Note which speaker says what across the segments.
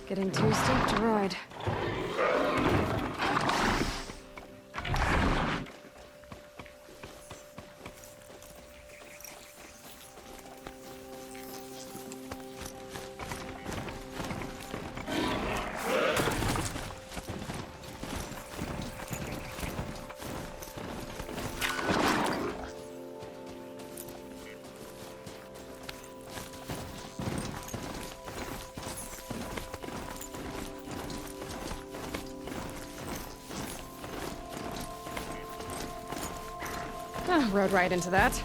Speaker 1: Getting too steep to ride. Rode right into that.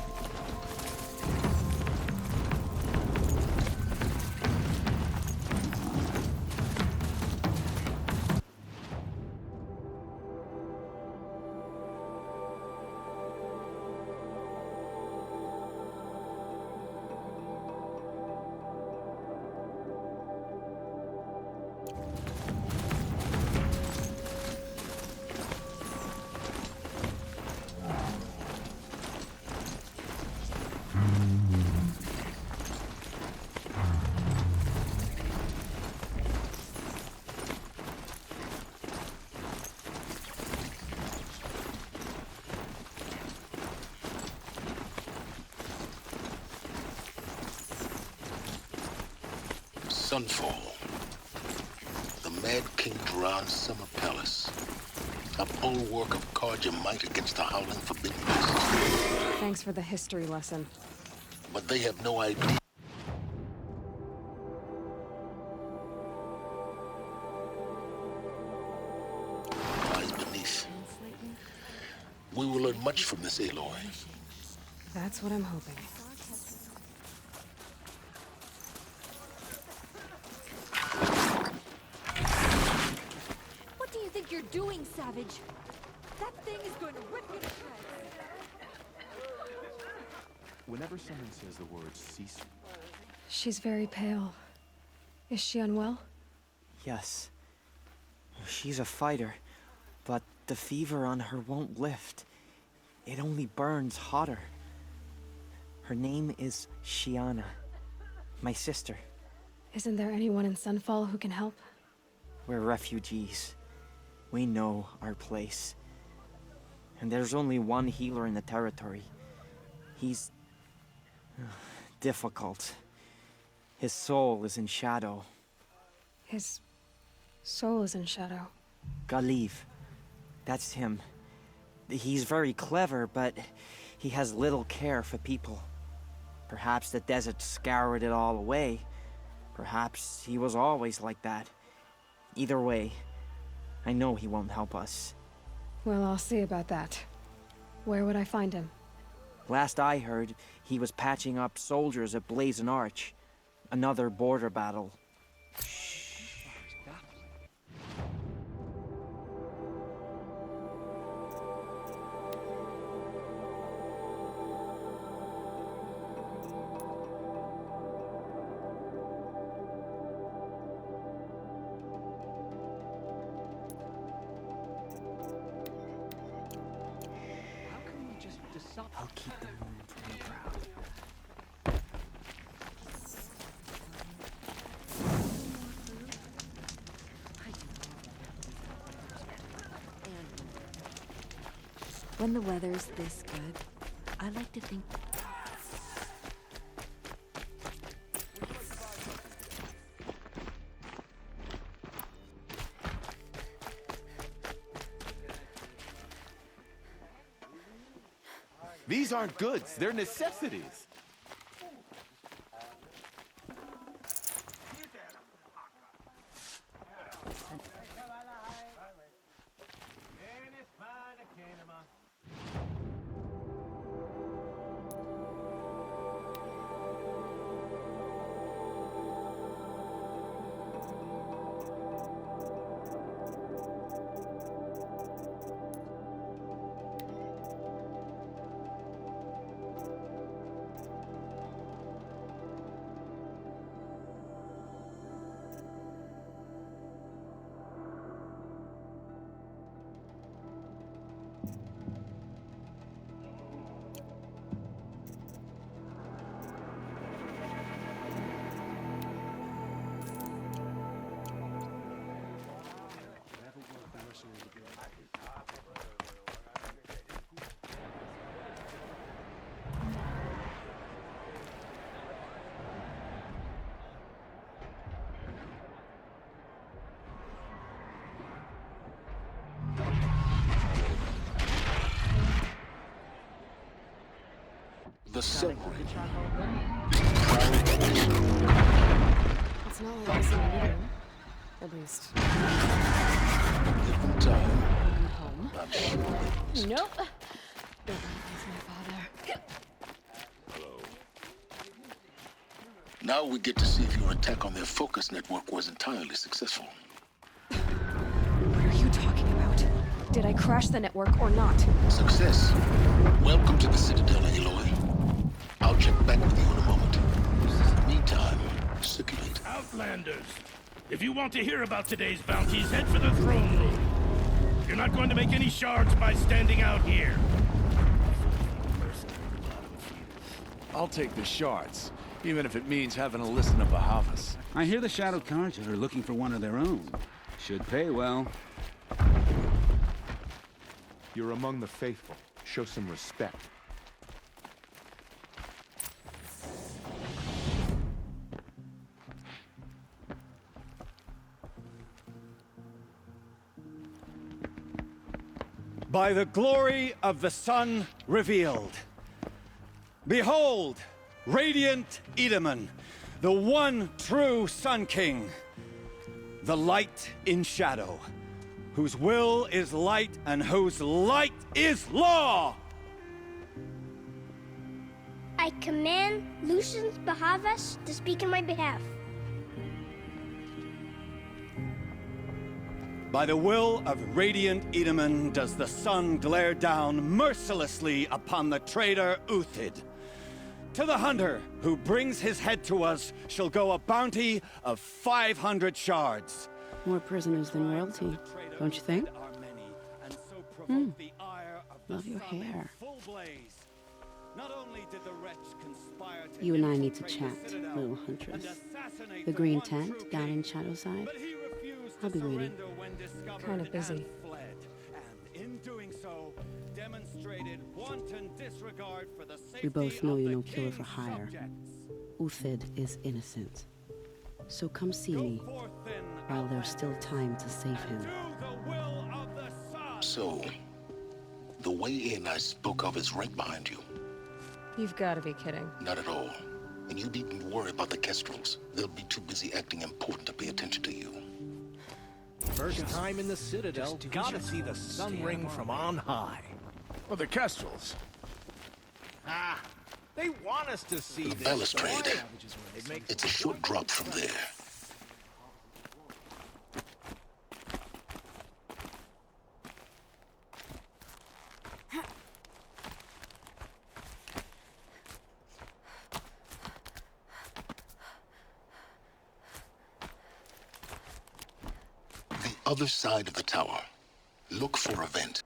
Speaker 2: Sunfall. The Mad King Duran's summer palace. A bulwark of Carja might against the howling forbidden beasts.
Speaker 1: Thanks for the history lesson.
Speaker 2: But they have no idea. Lies beneath. We will learn much from this Aloy.
Speaker 1: That's what I'm hoping.
Speaker 3: What do you think you're doing, Savage? That thing is going to rip you to shreds.
Speaker 4: Whenever someone says the word cease...
Speaker 1: She's very pale. Is she unwell?
Speaker 5: Yes. She's a fighter, but the fever on her won't lift. It only burns hotter. Her name is Shiana, my sister.
Speaker 1: Isn't there anyone in Sunfall who can help?
Speaker 5: We're refugees. We know our place. And there's only one healer in the territory. He's... difficult. His soul is in shadow.
Speaker 1: His soul is in shadow.
Speaker 5: Galiv. That's him. He's very clever, but he has little care for people. Perhaps the desert scoured it all away. Perhaps he was always like that. Either way, I know he won't help us.
Speaker 1: Well, I'll see about that. Where would I find him?
Speaker 5: Last I heard, he was patching up soldiers at Blazon Arch. Another border battle. I'll keep the moon from the crowd.
Speaker 3: When the weather's this good, I like to think...
Speaker 4: These aren't goods, they're necessities.
Speaker 2: The submarine.
Speaker 1: It's not like this in the living room. At least,
Speaker 2: Given time,
Speaker 1: I'm home.
Speaker 2: I'm sure it is.
Speaker 1: Nope. Don't recognize my father.
Speaker 2: Now we get to see if your attack on their focus network was entirely successful.
Speaker 1: What are you talking about? Did I crash the network or not?
Speaker 2: Success. Welcome to the Citadel, Aloy. I'll check back with you in a moment. Meantime, circulate.
Speaker 6: Outlanders, if you want to hear about today's bounties, head for the throne room. You're not going to make any shards by standing out here.
Speaker 7: I'll take the shards, even if it means having to listen to Bahavas.
Speaker 8: I hear the Shadow Carja are looking for one of their own. Should pay well.
Speaker 4: You're among the faithful. Show some respect.
Speaker 9: By the glory of the sun revealed. Behold, radiant Edaman, the one true Sun King. The light in shadow, whose will is light and whose light is law!
Speaker 10: I command Lucius Bahavas to speak in my behalf.
Speaker 9: By the will of radiant Edaman does the sun glare down mercilessly upon the traitor Uthid. To the hunter who brings his head to us shall go a bounty of 500 shards.
Speaker 11: More prisoners than royalty, don't you think? Love your hair. You and I need to chat, little huntress. The green tent down in Shadowside. I'll be waiting.
Speaker 1: Kind of busy.
Speaker 11: We both know you're no killer for hire. Uthid is innocent. So come see me while there's still time to save him.
Speaker 2: So, the way in I spoke of is right behind you.
Speaker 1: You've got to be kidding.
Speaker 2: Not at all. And you needn't worry about the Kestrels. They'll be too busy acting important to pay attention to you.
Speaker 6: First time in the Citadel, gotta see the sun ring from on high.
Speaker 7: Well, the Kestrels.
Speaker 6: Ah, they want us to see
Speaker 2: The
Speaker 6: this.
Speaker 2: balustrade.
Speaker 6: It makes
Speaker 2: It's a short drop from there. The other side of the tower. Look for a vent.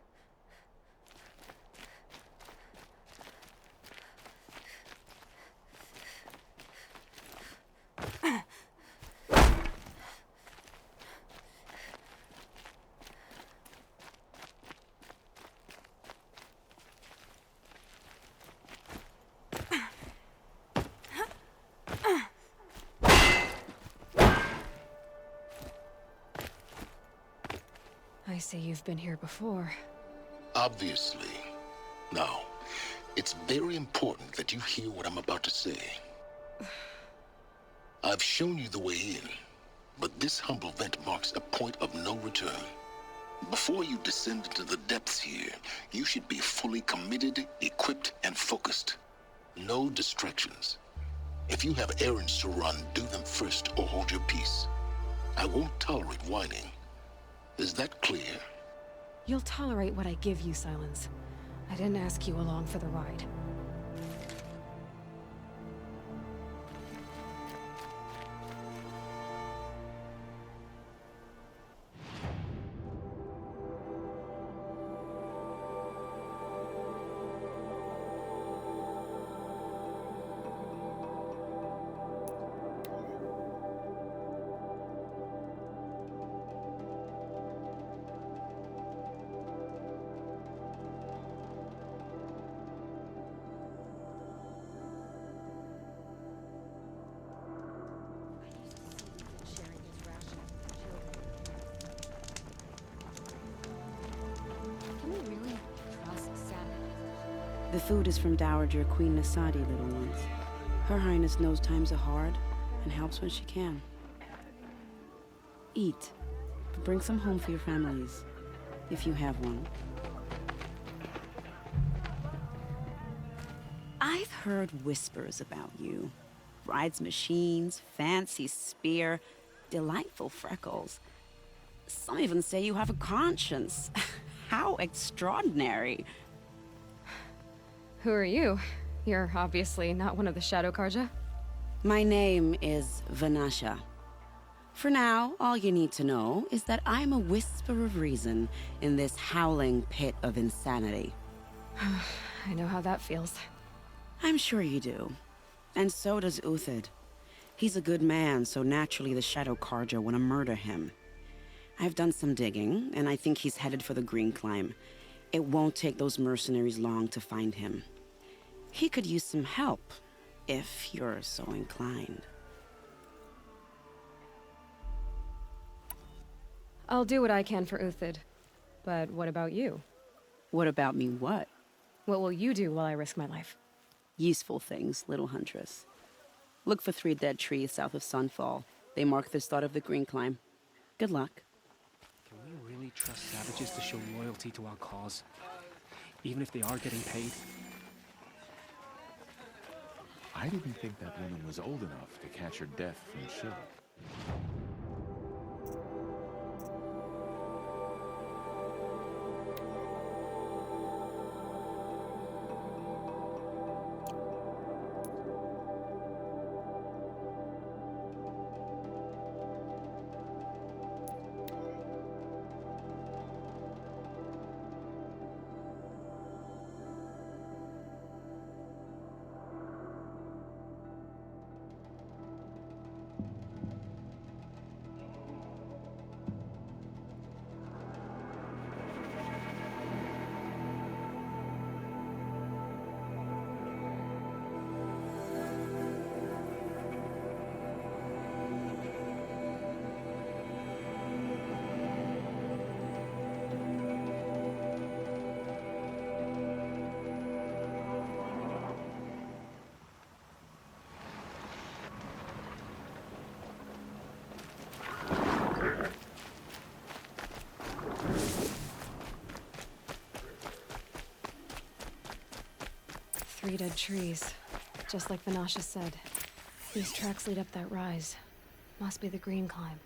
Speaker 1: I see you've been here before.
Speaker 2: Obviously. Now, it's very important that you hear what I'm about to say. I've shown you the way in, but this humble vent marks a point of no return. Before you descend into the depths here, you should be fully committed, equipped, and focused. No distractions. If you have errands to run, do them first or hold your peace. I won't tolerate whining. Is that clear?
Speaker 1: You'll tolerate what I give you, Silence. I didn't ask you along for the ride.
Speaker 11: The food is from Dowager Queen Nasadi, little ones. Her Highness knows times are hard and helps when she can. Eat. Bring some home for your families, if you have one. I've heard whispers about you. Rides machines, fancy spear, delightful freckles. Some even say you have a conscience. How extraordinary.
Speaker 1: Who are you? You're obviously not one of the Shadow Karja.
Speaker 11: My name is Vanasha. For now, all you need to know is that I'm a whisper of reason in this howling pit of insanity.
Speaker 1: I know how that feels.
Speaker 11: I'm sure you do. And so does Uthid. He's a good man, so naturally the Shadow Karja want to murder him. I've done some digging, and I think he's headed for the Green Climb. It won't take those mercenaries long to find him. He could use some help, if you're so inclined.
Speaker 1: I'll do what I can for Uthid. But what about you?
Speaker 11: What about me what?
Speaker 1: What will you do while I risk my life?
Speaker 11: Useful things, little huntress. Look for 3 dead trees south of Sunfall. They mark the start of the Green Climb. Good luck.
Speaker 12: Can we really trust savages to show loyalty to our cause? Even if they are getting paid?
Speaker 4: I didn't think that woman was old enough to catch her death from chill.
Speaker 1: Three dead trees. Just like Vanasha said. These tracks lead up that rise. Must be the Green Climb.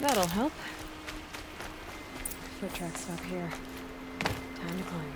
Speaker 1: That'll help. Foot tracks stop here. Time to climb.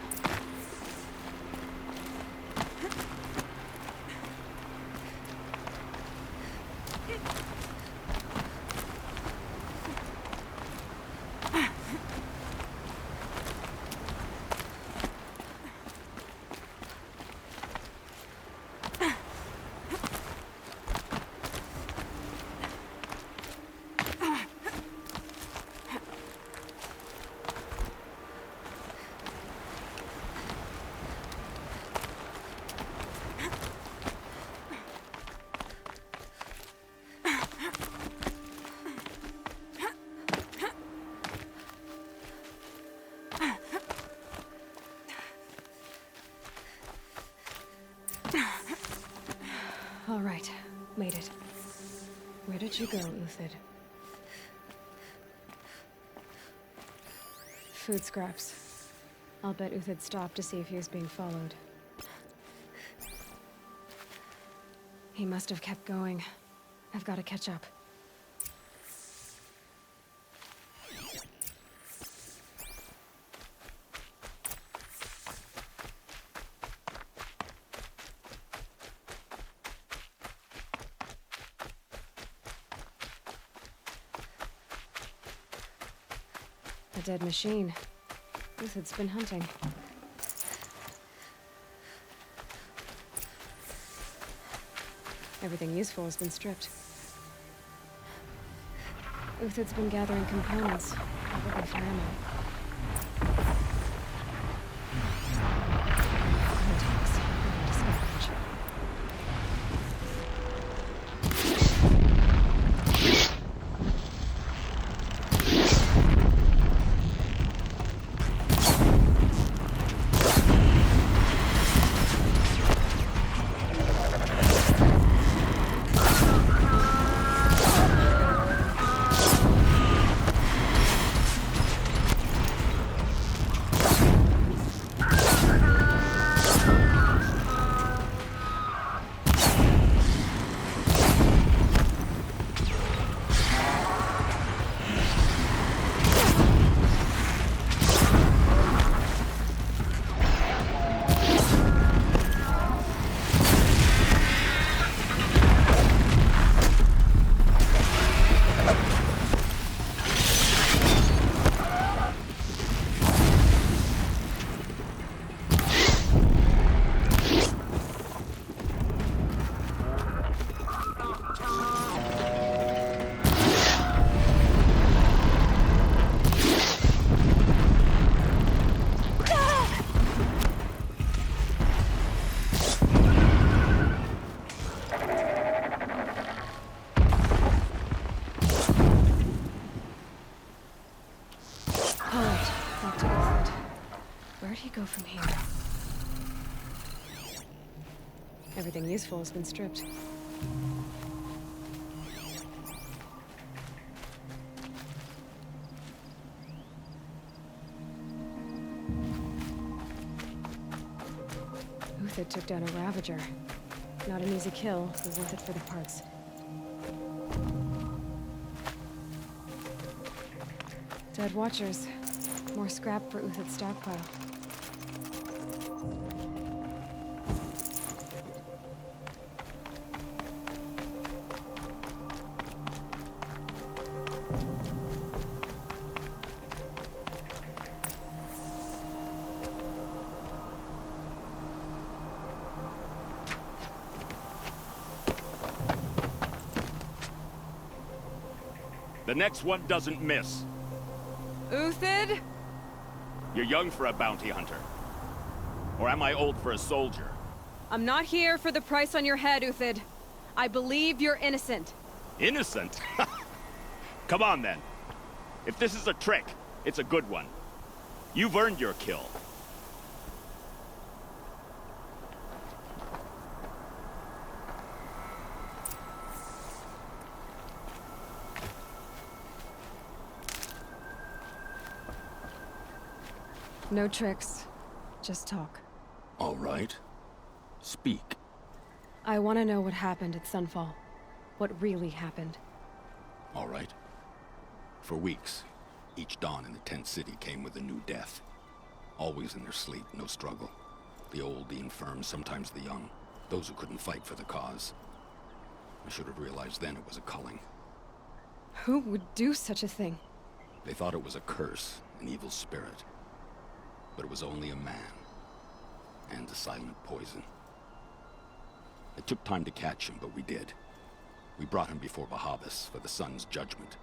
Speaker 1: All right, made it. Where did you go, Uthid? Food scraps. I'll bet Uthid stopped to see if he was being followed. He must have kept going. I've got to catch up. A dead machine. Uthid's been hunting. Everything useful has been stripped. Uthid's been gathering components, probably for ammo. Contacts. I'm going to scavenge. Go from here. Everything useful has been stripped. Uthid took down a Ravager. Not an easy kill, but worth it for the parts. Dead Watchers. More scrap for Uthid's stockpile.
Speaker 13: The next one doesn't miss.
Speaker 1: Uthid?
Speaker 13: You're young for a bounty hunter. Or am I old for a soldier?
Speaker 1: I'm not here for the price on your head, Uthid. I believe you're innocent.
Speaker 13: Innocent? Come on, then. If this is a trick, it's a good one. You've earned your kill.
Speaker 1: No tricks. Just talk.
Speaker 2: All right. Speak.
Speaker 1: I want to know what happened at Sunfall. What really happened.
Speaker 2: All right. For weeks, each dawn in the tent city came with a new death. Always in their sleep, no struggle. The old, the infirm, sometimes the young. Those who couldn't fight for the cause. I should have realized then it was a culling.
Speaker 1: Who would do such a thing?
Speaker 2: They thought it was a curse, an evil spirit. But it was only a man. And a silent poison. It took time to catch him, but we did. We brought him before Bahavas for the sun's judgment.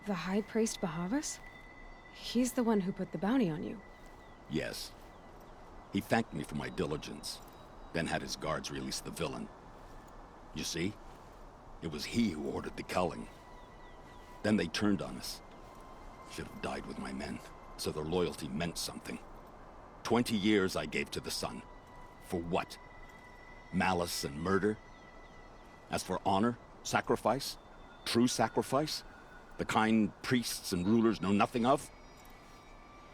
Speaker 1: The High Priest Bahavas? He's the one who put the bounty on you.
Speaker 2: Yes. He thanked me for my diligence, then had his guards release the villain. You see? It was he who ordered the culling. Then they turned on us. Should have died with my men, so their loyalty meant something. 20 years I gave to the sun. For what? Malice and murder? As for honor, sacrifice, true sacrifice, the kind priests and rulers know nothing of?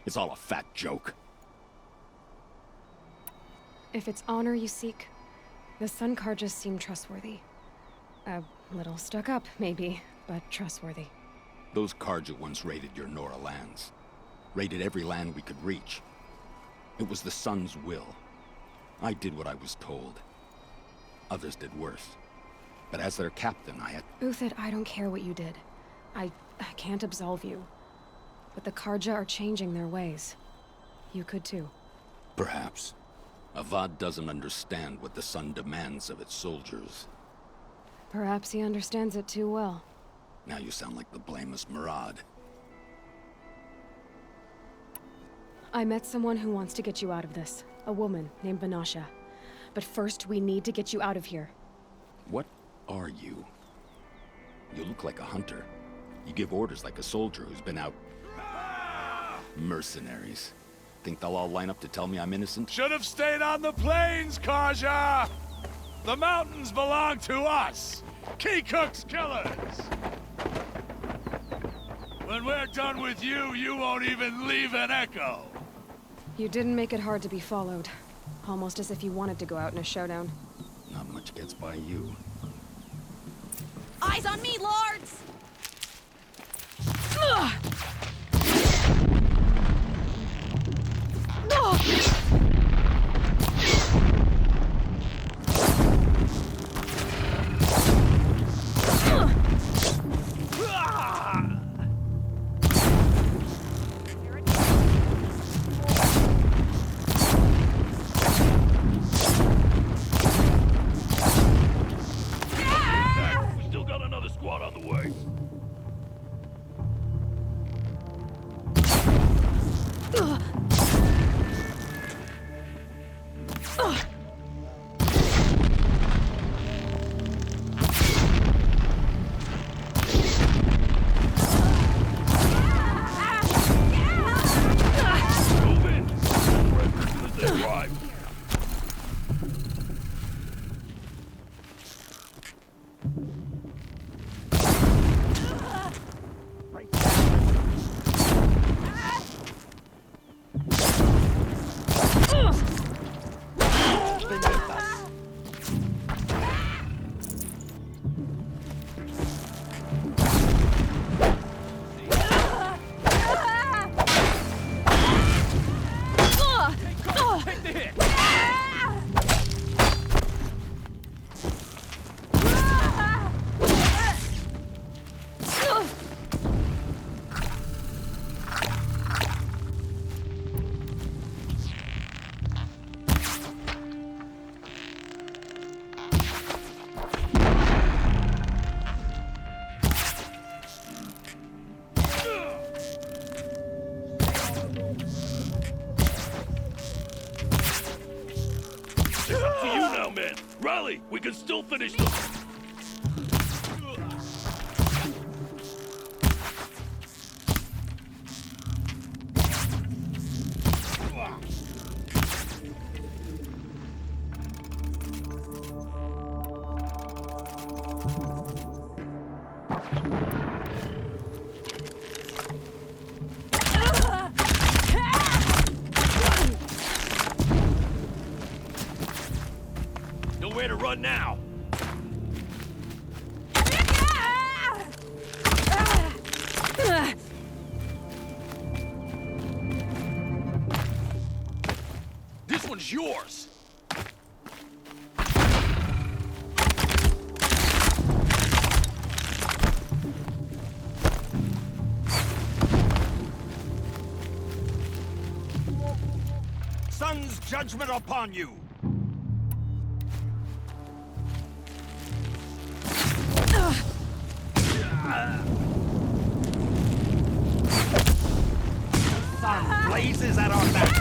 Speaker 2: It's all a fat joke.
Speaker 1: If it's honor you seek, the Sun Carjas seem trustworthy. A little stuck up, maybe, but trustworthy.
Speaker 2: Those Carja once raided your Nora lands. Raided every land we could reach. It was the Sun's will. I did what I was told. Others did worse. But as their captain, I had...
Speaker 1: Uthid, I don't care what you did. I can't absolve you. But the Carja are changing their ways. You could too.
Speaker 2: Perhaps. Avad doesn't understand what the Sun demands of its soldiers.
Speaker 1: Perhaps he understands it too well.
Speaker 2: Now you sound like the blameless Murad.
Speaker 1: I met someone who wants to get you out of this. A woman named Vanasha. But first, we need to get you out of here.
Speaker 2: What are you? You look like a hunter. You give orders like a soldier who's been out... Mercenaries. Think they'll all line up to tell me I'm innocent?
Speaker 7: Should have stayed on the plains, Karja! The mountains belong to us! Kikuk's killers! When we're done with you, you won't even leave an echo!
Speaker 1: You didn't make it hard to be followed. Almost as if you wanted to go out in a showdown.
Speaker 2: Not much gets by you.
Speaker 3: Eyes on me, lords!
Speaker 6: We still got another squad on the way. Move in. Rest as soon as they arrive.
Speaker 12: Take the hit!
Speaker 6: It's up to you now, man. Rally, we can still finish them. Nowhere to run now.
Speaker 7: This one's yours!
Speaker 13: Sun's judgment upon you! Sun blazes at our backs!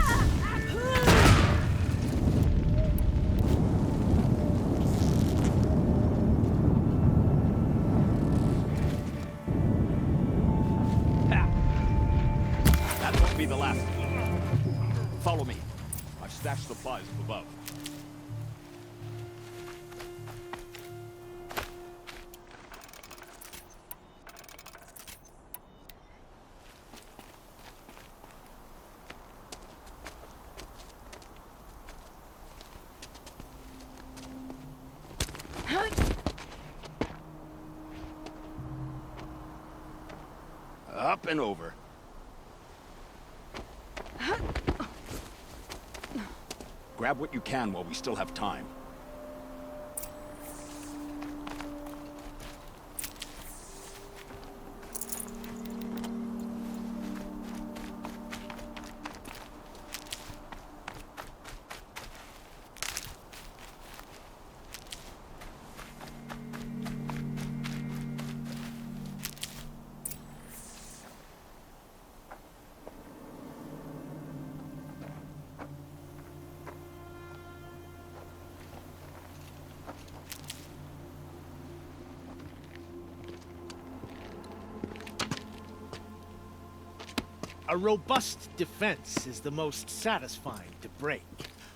Speaker 13: That won't be the last. Follow me. I've stashed supplies up above. Up and over. Grab what you can while we still have time.
Speaker 14: A robust defense is the most satisfying to break.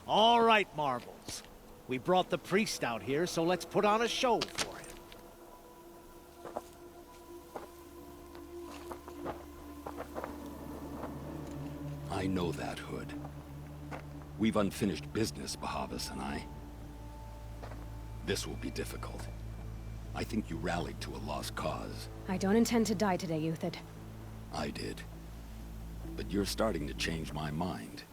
Speaker 14: All right, Marbles. We brought the priest out here, so let's put on a show for him.
Speaker 15: I know that, Hood. We've unfinished business, Bahavas and I. This will be difficult. I think you rallied to a lost cause.
Speaker 1: I don't intend to die today, Uthid.
Speaker 15: I did. But you're starting to change my mind.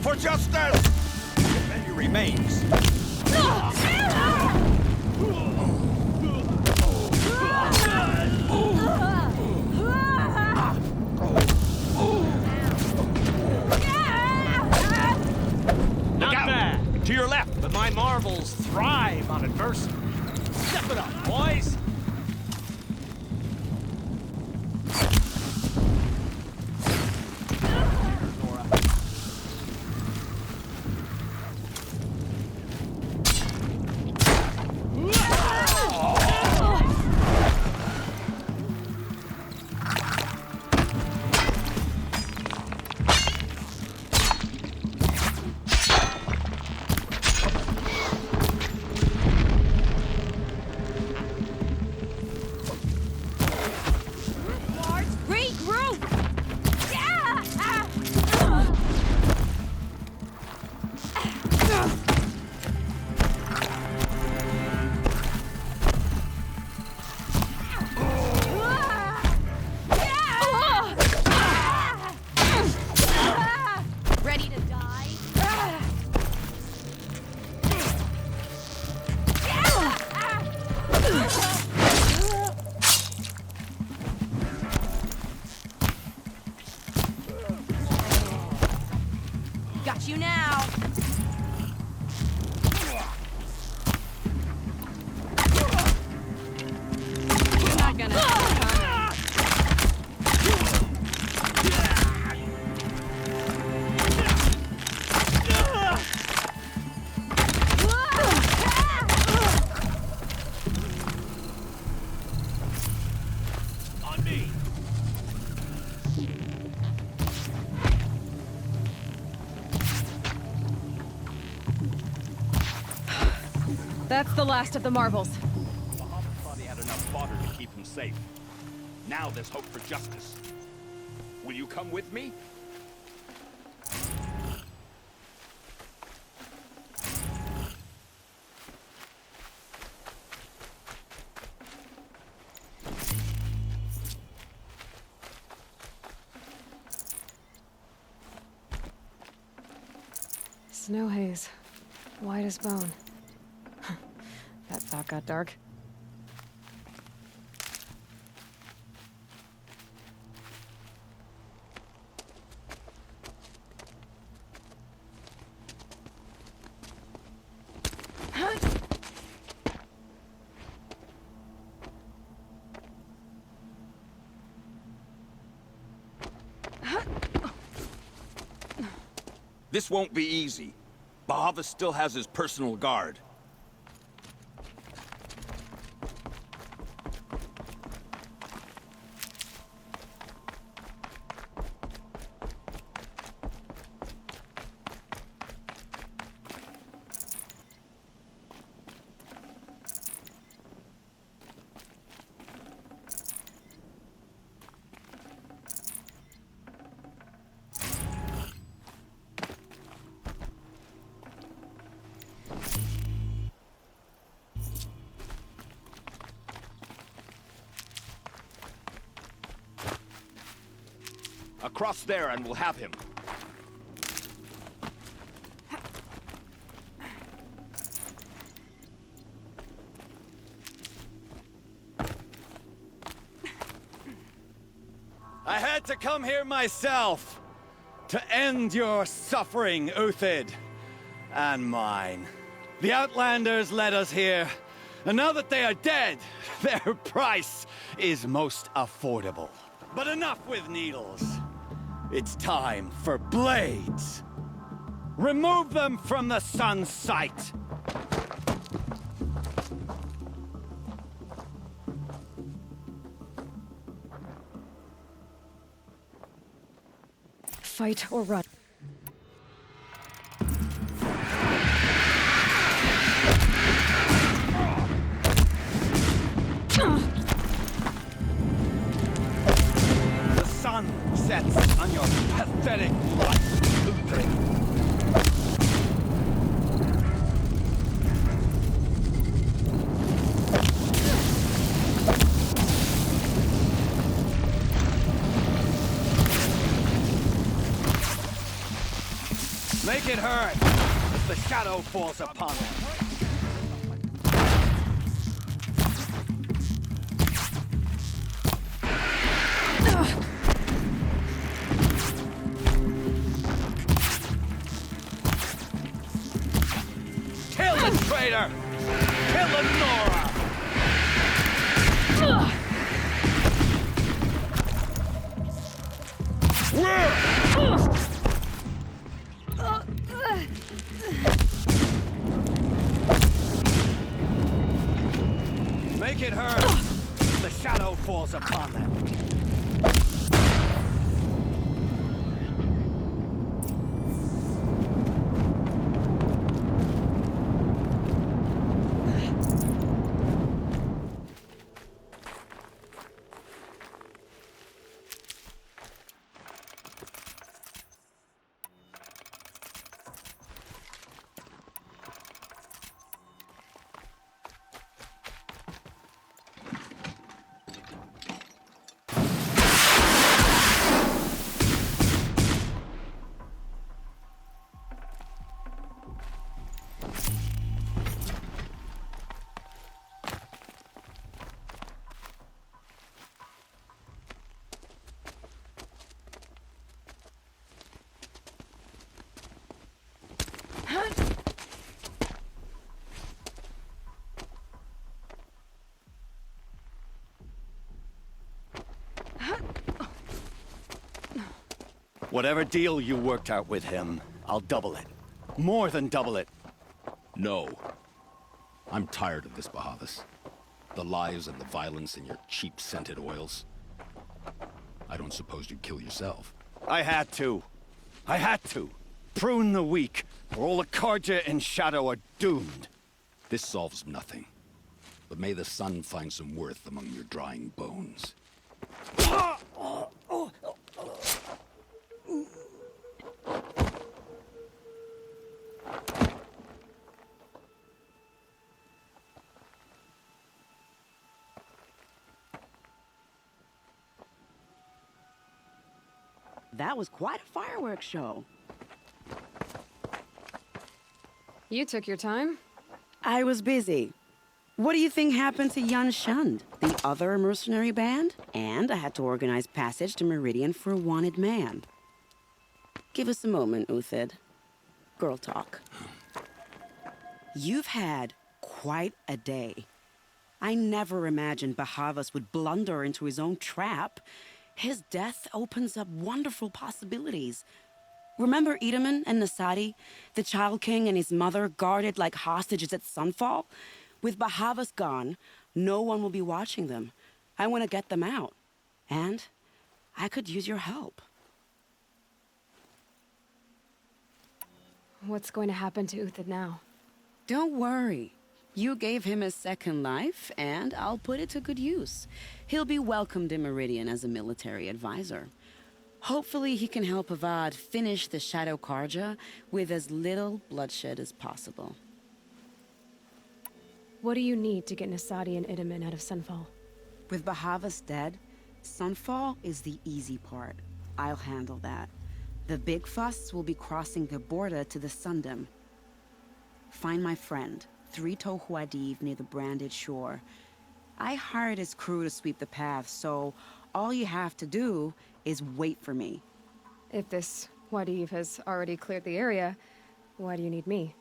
Speaker 9: For justice! Defend your remains.
Speaker 14: Not bad. To your left. But my marvels thrive on adversity. Step it up, boys.
Speaker 3: Ready to die? Got you now. You're not gonna have it coming.
Speaker 14: On me.
Speaker 1: That's the last of the marbles.
Speaker 13: Bahamut thought he had enough fodder to keep him safe. Now there's hope for justice. Will you come with me?
Speaker 1: Snow haze. White as bone. That thought got dark.
Speaker 15: This won't be easy. Bahavas still has his personal guard. Across there and we'll have him.
Speaker 9: I had to come here myself to end your suffering, Uthid, and mine. The Outlanders led us here, and now that they are dead, their price is most affordable. But enough with needles. It's time for blades. Remove them from the sun's sight.
Speaker 1: Fight or run.
Speaker 9: The sun sets on your pathetic life. Make it hurt as the shadow falls upon them. Kill the traitor! Kill the Nora! Make it hurt! The shadow falls upon them. Whatever deal you worked out with him, I'll double it. More than double it.
Speaker 15: No. I'm tired of this, Bahavas. The lies and the violence and your cheap scented oils. I don't suppose you'd kill yourself.
Speaker 9: I had to. I had to. Prune the weak, or all the Carja in Shadow are doomed.
Speaker 15: This solves nothing. But may the sun find some worth among your drying bones.
Speaker 11: That was quite a fireworks show.
Speaker 1: You took your time.
Speaker 11: I was busy. What do you think happened to Yan Shund, the other mercenary band? And I had to organize passage to Meridian for a wanted man. Give us a moment, Uthid. Girl talk. You've had quite a day. I never imagined Bahavas would blunder into his own trap. His death opens up wonderful possibilities. Remember Edaman and Nasadi, the Child King and his mother guarded like hostages at Sunfall? With Bahavas gone, no one will be watching them. I want to get them out. And I could use your help.
Speaker 1: What's going to happen to Uthid now?
Speaker 11: Don't worry. You gave him a second life, and I'll put it to good use. He'll be welcomed in Meridian as a military advisor. Hopefully he can help Avad finish the Shadow Carja with as little bloodshed as possible.
Speaker 1: What do you need to get Nasadi and Edaman out of Sunfall?
Speaker 11: With Bahavas dead, Sunfall is the easy part. I'll handle that. The big fuss will be crossing the border to the Sundom. Find my friend, Three-Toe Huadiv, near the Branded Shore. I hired his crew to sweep the path, so all you have to do is wait for me.
Speaker 1: If this Huadiv has already cleared the area, why do you need me?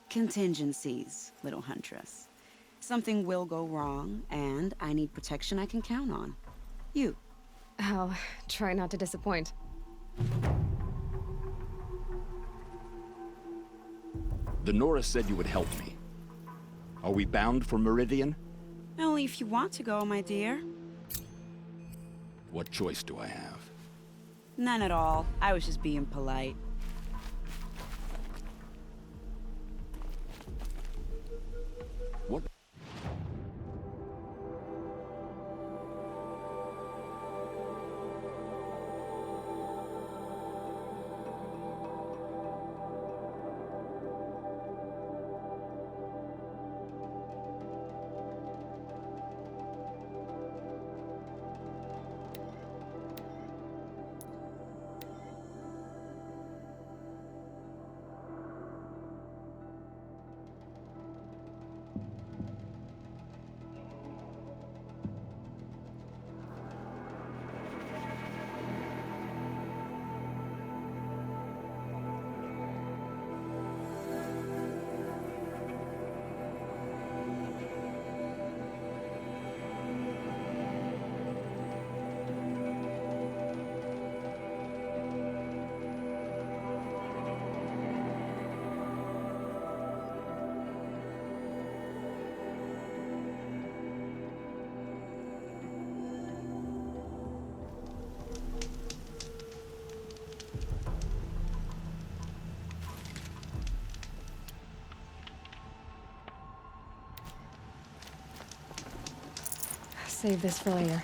Speaker 11: Contingencies, little huntress. Something will go wrong, and I need protection I can count on. You.
Speaker 1: I'll try not to disappoint.
Speaker 15: The Norris said you would help me. Are we bound for Meridian?
Speaker 11: Only if you want to go, my dear.
Speaker 15: What choice do I have?
Speaker 11: None at all. I was just being polite.
Speaker 15: What?
Speaker 1: Save this for later.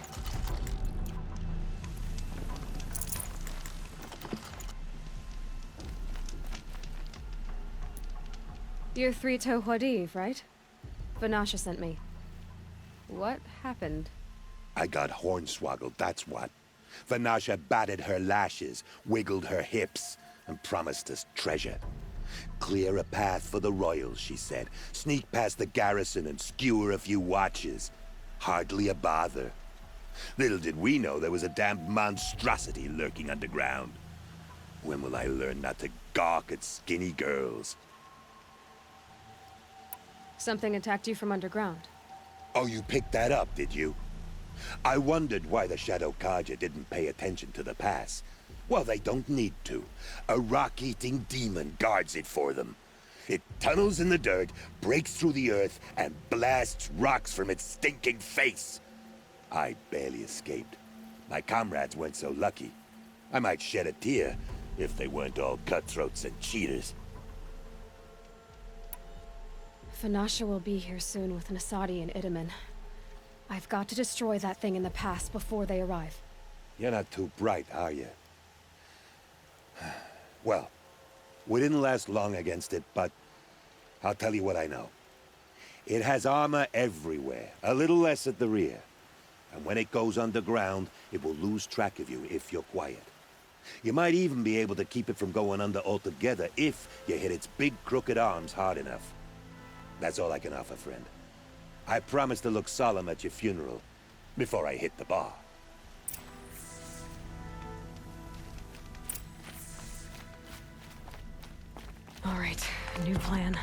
Speaker 1: You're Three-Toe Huadiv, right? Vanasha sent me. What happened?
Speaker 16: I got hornswoggled, that's what. Vanasha batted her lashes, wiggled her hips, and promised us treasure. Clear a path for the royals, she said. Sneak past the garrison and skewer a few watches. Hardly a bother. Little did we know there was a damned monstrosity lurking underground. When will I learn not to gawk at skinny girls?
Speaker 1: Something attacked you from underground.
Speaker 16: Oh, you picked that up, did you? I wondered why the Shadow Carja didn't pay attention to the pass. Well, they don't need to. A rock-eating demon guards it for them. It tunnels in the dirt, breaks through the earth, and blasts rocks from its stinking face. I barely escaped. My comrades weren't so lucky. I might shed a tear if they weren't all cutthroats and cheaters.
Speaker 1: Vanasha will be here soon with Nasadi and Itamen. I've got to destroy that thing in the pass before they arrive.
Speaker 16: You're not too bright, are you? Well, we didn't last long against it, but I'll tell you what I know. It has armor everywhere, a little less at the rear. And when it goes underground, it will lose track of you if you're quiet. You might even be able to keep it from going under altogether if you hit its big crooked arms hard enough. That's all I can offer, friend. I promise to look solemn at your funeral before I hit the bar.
Speaker 1: All right, new plan.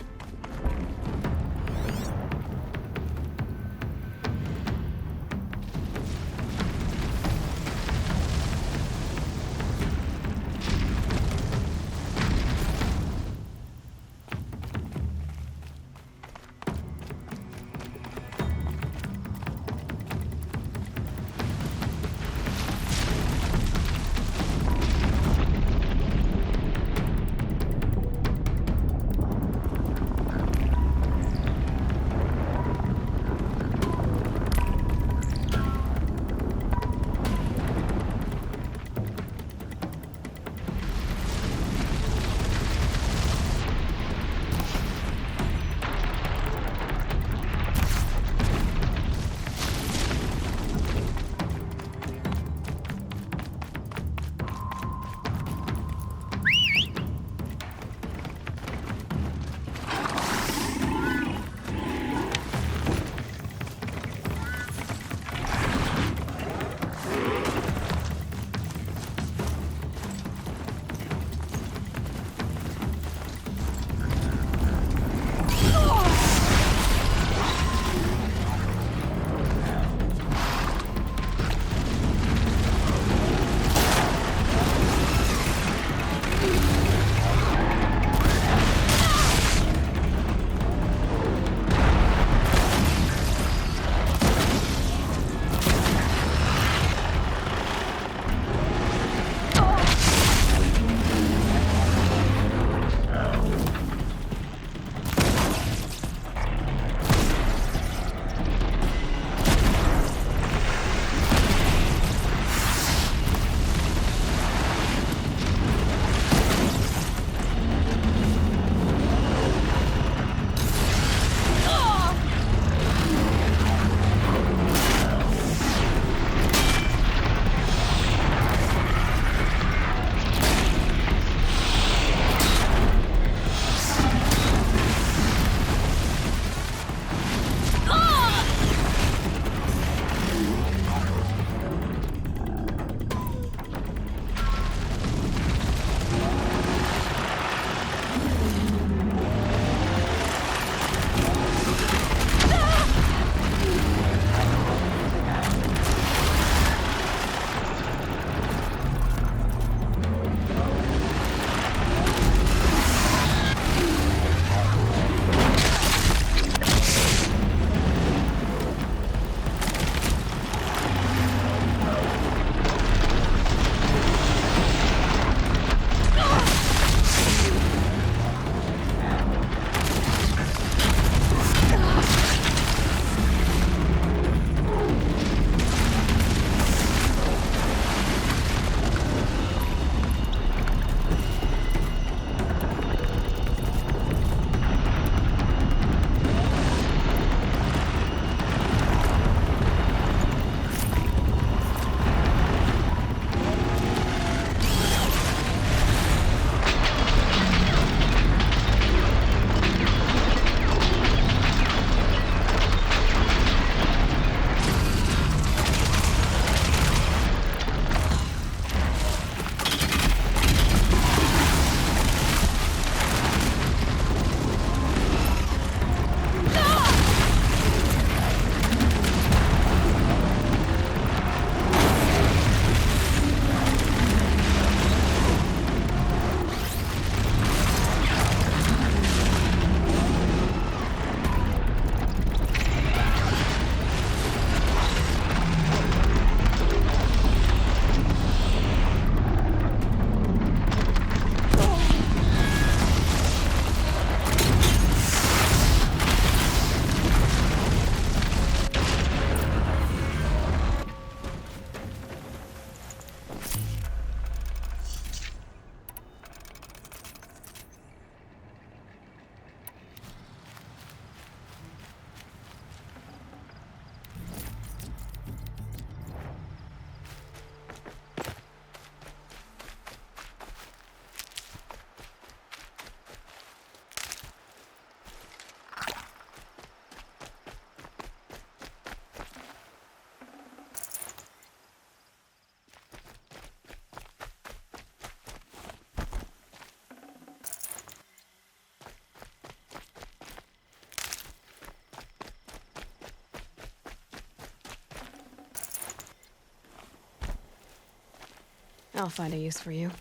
Speaker 1: I'll find a use for you.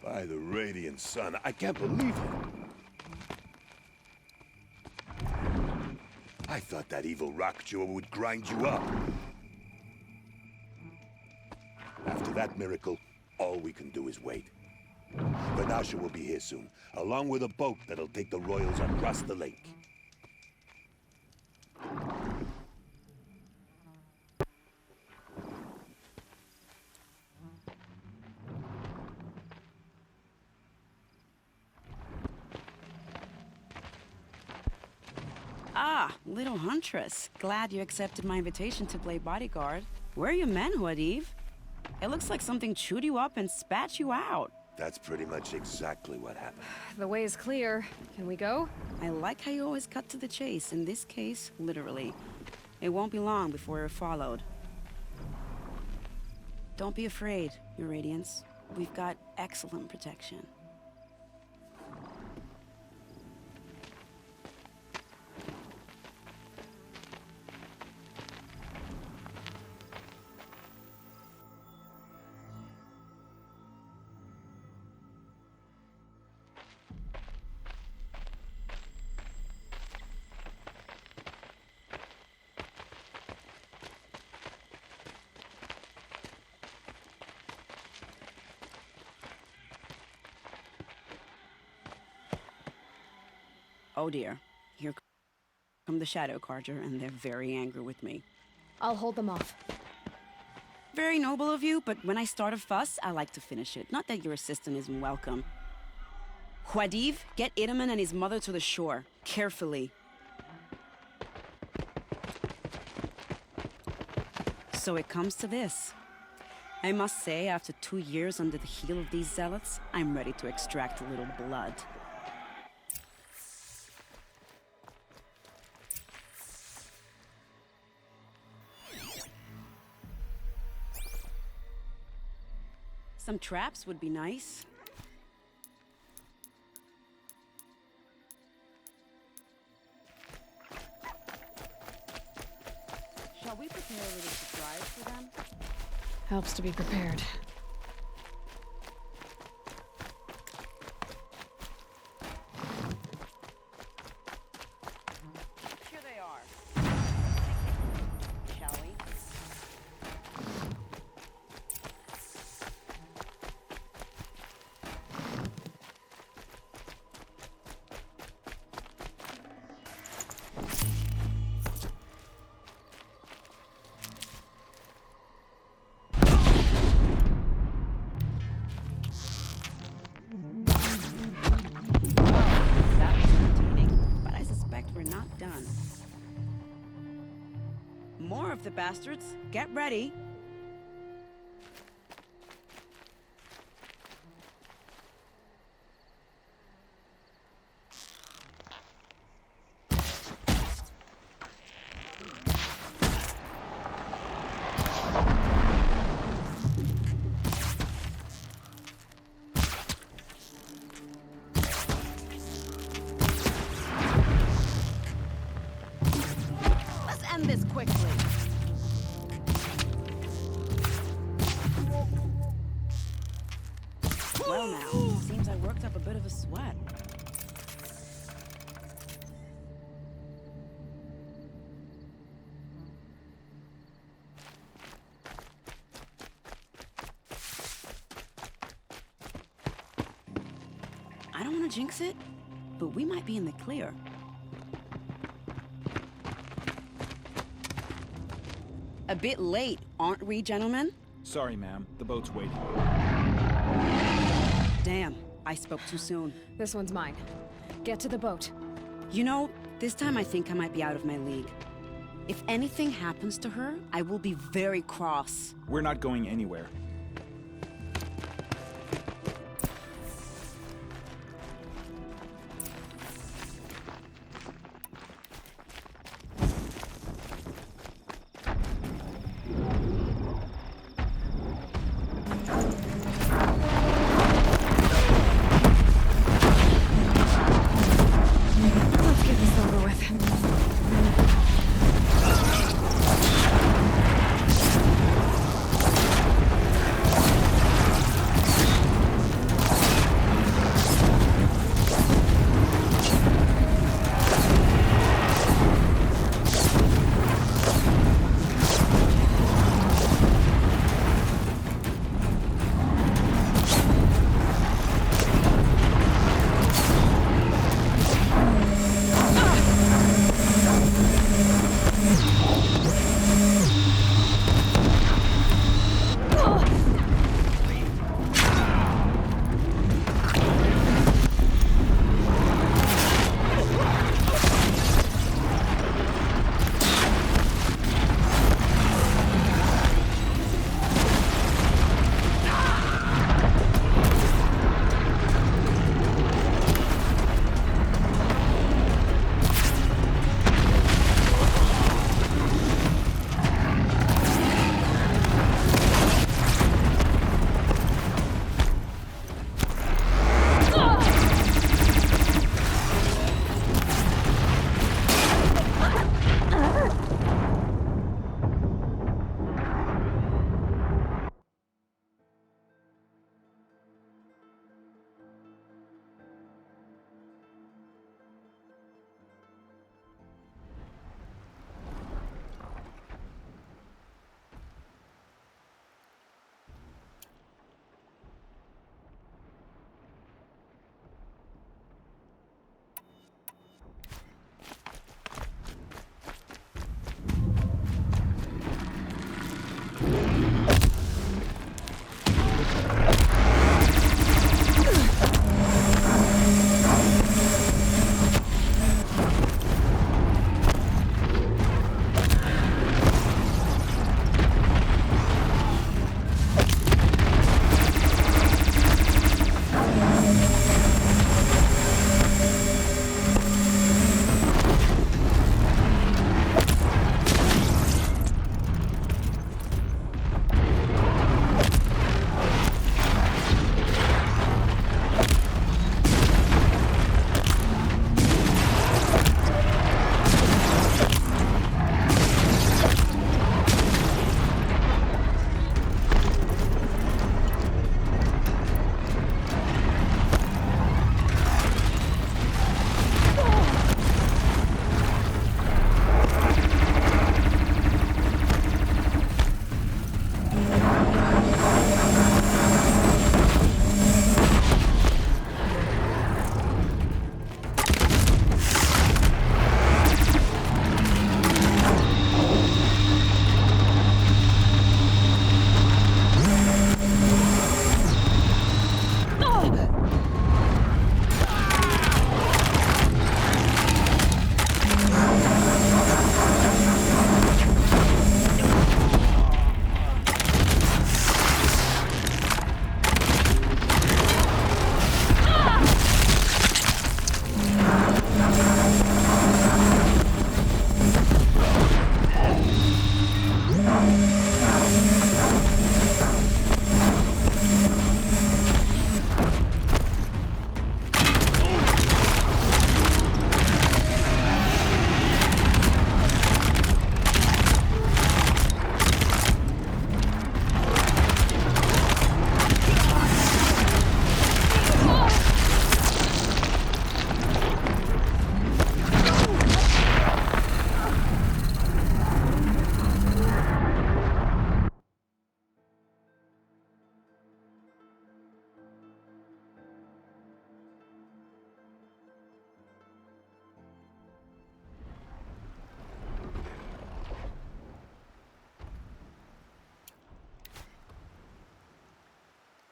Speaker 16: By the Radiant Sun, I can't believe it. I thought that evil rock chewer would grind you up. After that miracle, all we can do is wait. Vanasha will be here soon, along with a boat that'll take the royals across the lake.
Speaker 11: Ah, little huntress. Glad you accepted my invitation to play bodyguard. Where are your men, Huadiv? It looks like something chewed you up and spat you out.
Speaker 16: That's pretty much exactly what happened.
Speaker 1: The way is clear. Can we go?
Speaker 11: I like how you always cut to the chase. In this case, literally. It won't be long before we're followed. Don't be afraid, Your Radiance. We've got excellent protection. Oh dear, here come the Shadow Carja, and they're very angry with me.
Speaker 1: I'll hold them off.
Speaker 11: Very noble of you, but when I start a fuss, I like to finish it. Not that your assistant isn't welcome. Huadiv, get Itaman and his mother to the shore. Carefully. So it comes to this. I must say, after 2 years under the heel of these zealots, I'm ready to extract a little blood. Some traps would be nice. Shall we prepare a little surprise for them?
Speaker 1: Helps to be prepared.
Speaker 11: Here they are. Shall we? Done. More of the bastards. Get ready. End this quickly. Well now, seems I worked up a bit of a sweat. I don't want to jinx it, but we might be in the clear. A bit late, aren't we, gentlemen?
Speaker 17: Sorry, ma'am. The boat's waiting.
Speaker 11: Damn, I spoke too soon.
Speaker 1: This one's mine. Get to the boat.
Speaker 11: You know, this time I think I might be out of my league. If anything happens to her, I will be very cross.
Speaker 17: We're not going anywhere.